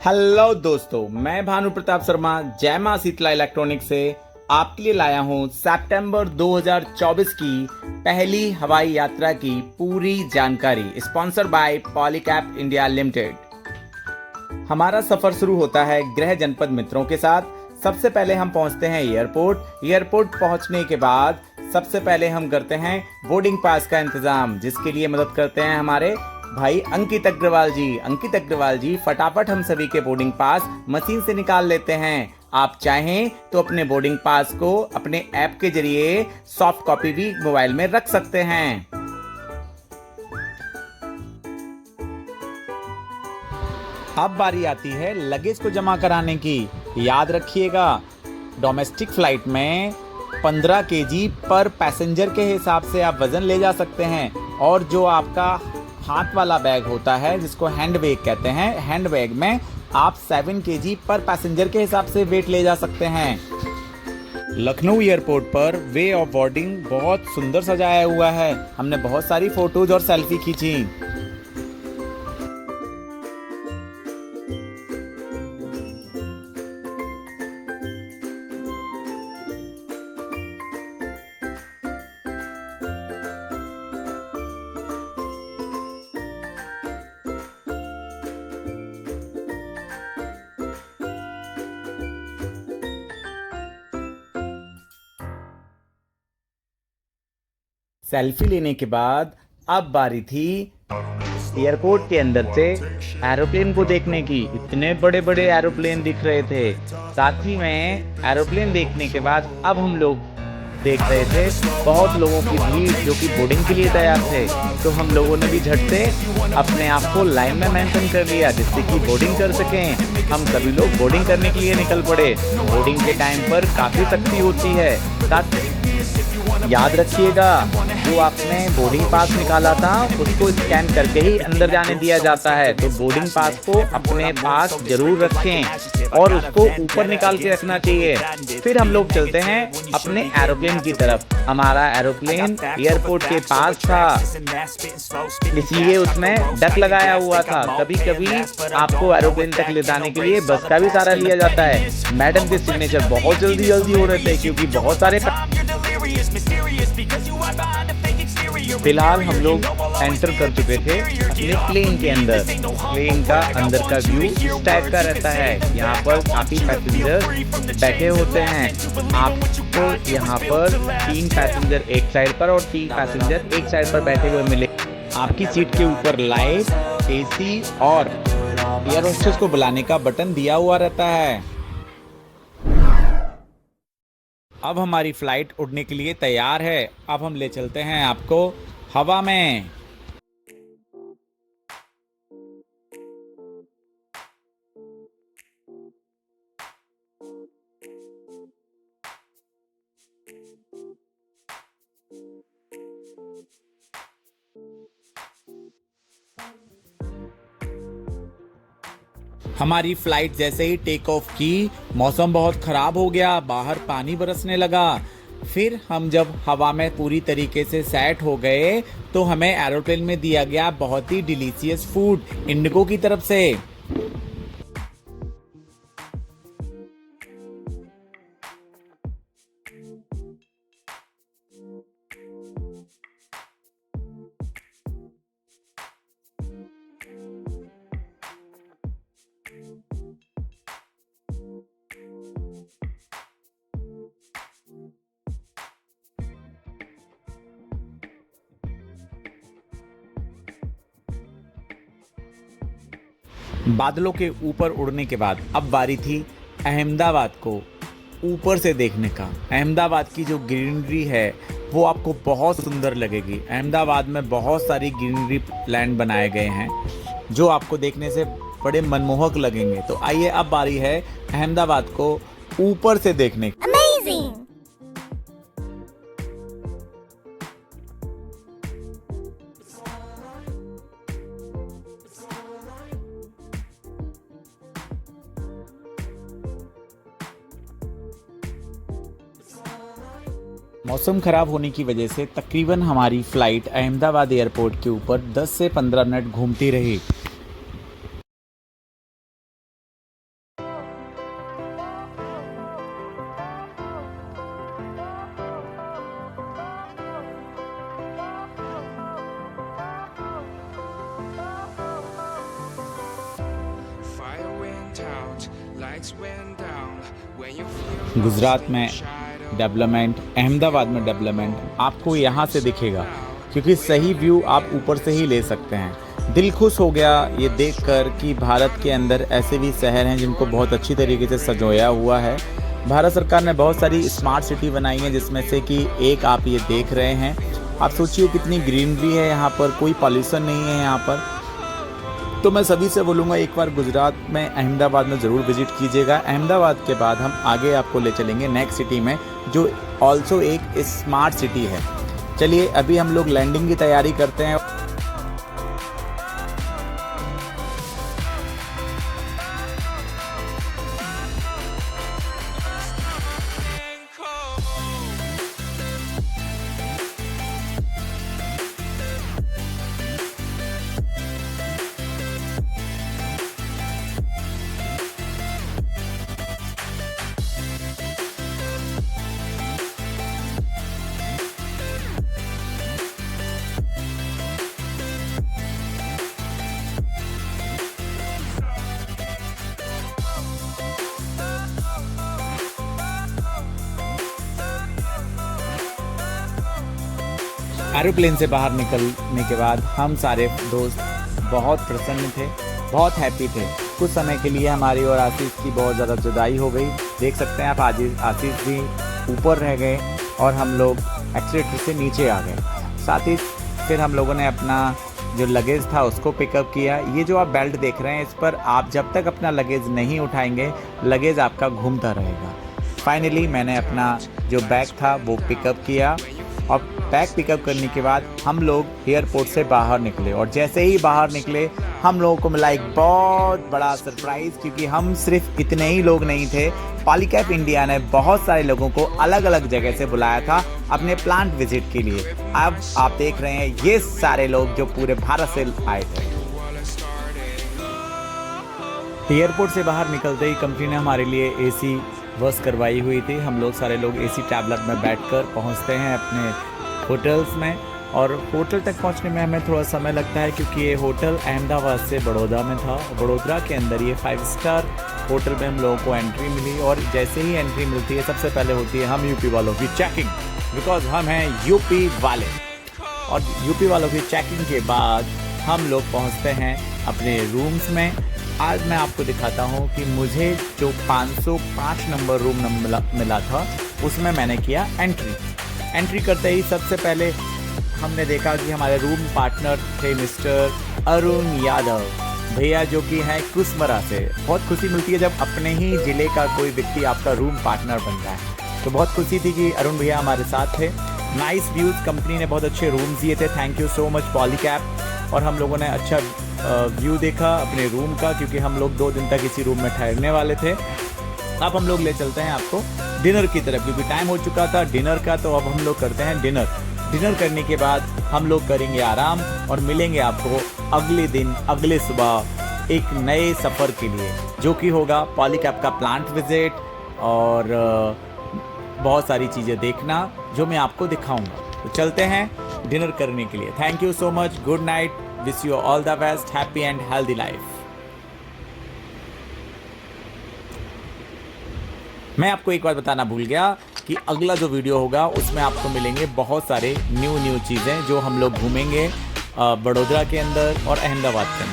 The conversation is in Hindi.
हेलो दोस्तों, मैं भानु प्रताप शर्मा जय मां शीतला इलेक्ट्रॉनिक्स से आपके लिए लाया हूं सितंबर 2024 की पहली हवाई यात्रा की पूरी जानकारी, sponsor by Polycab India limited. हमारा सफर शुरू होता है गृह जनपद मित्रों के साथ। सबसे पहले हम पहुंचते हैं एयरपोर्ट पहुंचने के बाद सबसे पहले हम करते हैं बोर्डिंग पास का इंतजाम, जिसके लिए मदद करते हैं हमारे भाई अंकित अग्रवाल जी फटाफट हम सभी के बोर्डिंग पास मशीन से निकाल लेते हैं। आप चाहें तो अपने बोर्डिंग पास को अपने ऐप के जरिए सॉफ्ट कॉपी भी मोबाइल में रख सकते हैं। अब बारी आती है लगेज को जमा कराने की। याद रखिएगा, डोमेस्टिक फ्लाइट में 15 केजी पर पैसेंजर के हिसाब से आप वजन ले जा सकते हैं, और जो आपका हाथ वाला बैग होता है जिसको हैंड बैग कहते हैं, हैंड बैग में आप 7 केजी पर पैसेंजर के हिसाब से वेट ले जा सकते हैं। लखनऊ एयरपोर्ट पर वे ऑफ बोर्डिंग बहुत सुंदर सजाया हुआ है। हमने बहुत सारी फोटोज और सेल्फी खींची। सेल्फी लेने के बाद अब बारी थी एयरपोर्ट के अंदर से एरोप्लेन को देखने की। इतने बड़े बड़े एरोप्लेन दिख रहे थे। साथ ही में एरोप्लेन देखने के बाद अब हम लोग देख रहे थे बहुत लोगों की भीड़ जो कि बोर्डिंग के लिए तैयार थे। तो हम लोगों ने भी झट से अपने आप को लाइन में मेंशन कर लिया जिससे कि बोर्डिंग कर सकें। हम सभी लोग बोर्डिंग करने के लिए निकल पड़े। बोर्डिंग के टाइम पर काफ़ी सख्ती होती है। साथ याद रखिएगा, जो आपने बोर्डिंग पास निकाला था उसको स्कैन करके ही अंदर जाने दिया जाता है। तो बोर्डिंग पास को अपने पास जरूर रखें और उसको ऊपर निकाल के रखना चाहिए। फिर हम लोग चलते हैं अपने एरोप्लेन की तरफ। हमारा एरोप्लेन एयरपोर्ट के पास था, इसलिए उसमें डक लगाया हुआ था। कभी कभी आपको एरोप्लेन तक ले जाने के लिए बस का भी सहारा लिया जाता है। मैडम के सिग्नेचर बहुत जल्दी हो रहे थे क्योंकि बहुत सारे। फिलहाल हम लोग एंटर कर चुके थे अपने प्लेन के अंदर। प्लेन का अंदर का व्यू इस टाइप का रहता है। यहाँ पर काफी पैसेंजर बैठे होते हैं। आपको यहाँ पर 3 पैसेंजर एक साइड पर और 3 पैसेंजर एक साइड पर बैठे हुए मिले। आपकी सीट के ऊपर लाइट, एसी और एयर होस्टेस को बुलाने का बटन दिया हुआ रहता है। अब हमारी फ्लाइट उड़ने के लिए तैयार है। अब हम ले चलते हैं आपको हवा में। हमारी फ्लाइट जैसे ही टेक ऑफ की, मौसम बहुत खराब हो गया, बाहर पानी बरसने लगा। फिर हम जब हवा में पूरी तरीके से सेट हो गए तो हमें एरोप्लेन में दिया गया बहुत ही डिलीशियस फूड इंडिगो की तरफ से। बादलों के ऊपर उड़ने के बाद अब बारी थी अहमदाबाद को ऊपर से देखने का। अहमदाबाद की जो ग्रीनरी है वो आपको बहुत सुंदर लगेगी। अहमदाबाद में बहुत सारी ग्रीनरी लैंड बनाए गए हैं जो आपको देखने से बड़े मनमोहक लगेंगे। तो आइए अब बारी है अहमदाबाद को ऊपर से देखने की। Amazing! मौसम खराब होने की वजह से तकरीबन हमारी फ्लाइट अहमदाबाद एयरपोर्ट के ऊपर 10 से 15 मिनट घूमती रही। गुजरात में डेवलपमेंट, अहमदाबाद में डेवलपमेंट आपको यहाँ से दिखेगा, क्योंकि सही व्यू आप ऊपर से ही ले सकते हैं। दिल खुश हो गया ये देखकर कि भारत के अंदर ऐसे भी शहर हैं जिनको बहुत अच्छी तरीके से सजोया हुआ है। भारत सरकार ने बहुत सारी स्मार्ट सिटी बनाई है, जिसमें से कि एक आप ये देख रहे हैं। आप सोचिए कितनी ग्रीनरी है यहाँ पर, कोई पॉल्यूशन नहीं है यहाँ पर। तो मैं सभी से बोलूँगा एक बार गुजरात में अहमदाबाद में ज़रूर विजिट कीजिएगा। अहमदाबाद के बाद हम आगे आपको ले चलेंगे नेक्स्ट सिटी में, जो ऑल्सो एक स्मार्ट सिटी है। चलिए अभी हम लोग लैंडिंग की तैयारी करते हैं। एरोप्लेन से बाहर निकलने के बाद हम सारे दोस्त बहुत प्रसन्न थे, बहुत हैप्पी थे। कुछ समय के लिए हमारी और आशीष की बहुत ज़्यादा जुदाई हो गई। देख सकते हैं आप, आज आशीष भी ऊपर रह गए और हम लोग एक्सीलेटर से नीचे आ गए। साथ ही फिर हम लोगों ने अपना जो लगेज था उसको पिकअप किया। ये जो आप बेल्ट देख रहे हैं, इस पर आप जब तक अपना लगेज नहीं उठाएंगे, लगेज आपका घूमता रहेगा। फाइनली मैंने अपना जो बैग था वो पिकअप किया और बैग पिकअप करने के बाद हम लोग एयरपोर्ट से बाहर निकले। और जैसे ही बाहर निकले हम लोगों को मिला एक बहुत बड़ा सरप्राइज़, क्योंकि हम सिर्फ इतने ही लोग नहीं थे। पॉलीकैब इंडिया ने बहुत सारे लोगों को अलग अलग जगह से बुलाया था अपने प्लांट विजिट के लिए। अब आप देख रहे हैं ये सारे लोग जो पूरे भारत से आए थे। एयरपोर्ट से बाहर निकलते ही कंपनी ने हमारे लिए एसी बस करवाई हुई थी। हम लोग सारे लोग एसी ट्रैवलर में बैठकर पहुंचते हैं अपने होटल्स में। और होटल तक पहुंचने में हमें थोड़ा समय लगता है, क्योंकि ये होटल अहमदाबाद से बड़ौदा में था। बड़ौदा के अंदर ये 5 स्टार होटल में हम लोगों को एंट्री मिली। और जैसे ही एंट्री मिलती है सबसे पहले होती है हम यूपी वालों की चेकिंग, बिकॉज हम हैं यूपी वाले। और यूपी वालों की चेकिंग के बाद हम लोग पहुँचते हैं अपने रूम्स में। आज मैं आपको दिखाता हूँ कि मुझे जो 505 नंबर रूम मिला था उसमें मैंने किया एंट्री करते ही सबसे पहले हमने देखा कि हमारे रूम पार्टनर थे मिस्टर अरुण यादव भैया, जो कि हैं कुसमरा से। बहुत खुशी मिलती है जब अपने ही ज़िले का कोई व्यक्ति आपका रूम पार्टनर बनता है। तो बहुत खुशी थी कि अरुण भैया हमारे साथ थे। नाइस व्यूज़, कंपनी ने बहुत अच्छे रूम्स दिए थे। Thank you so much Polycab. और हम लोगों ने अच्छा व्यू देखा अपने रूम का, क्योंकि हम लोग 2 दिन तक इसी रूम में ठहरने वाले थे। अब हम लोग ले चलते हैं आपको डिनर की तरफ, क्योंकि टाइम हो चुका था डिनर का। तो अब हम लोग करते हैं डिनर करने के बाद हम लोग करेंगे आराम और मिलेंगे आपको अगले दिन अगले सुबह एक नए सफ़र के लिए, जो कि होगा पॉलीकैब का प्लांट विजिट और बहुत सारी चीज़ें देखना जो मैं आपको दिखाऊंगा। तो चलते हैं डिनर करने के लिए। Thank you so much, good night, wish you all the best, happy and healthy life. मैं आपको एक बात बताना भूल गया कि अगला जो वीडियो होगा उसमें आपको मिलेंगे बहुत सारे न्यू चीज़ें जो हम लोग घूमेंगे बड़ौदा के अंदर और अहमदाबाद के अंदर।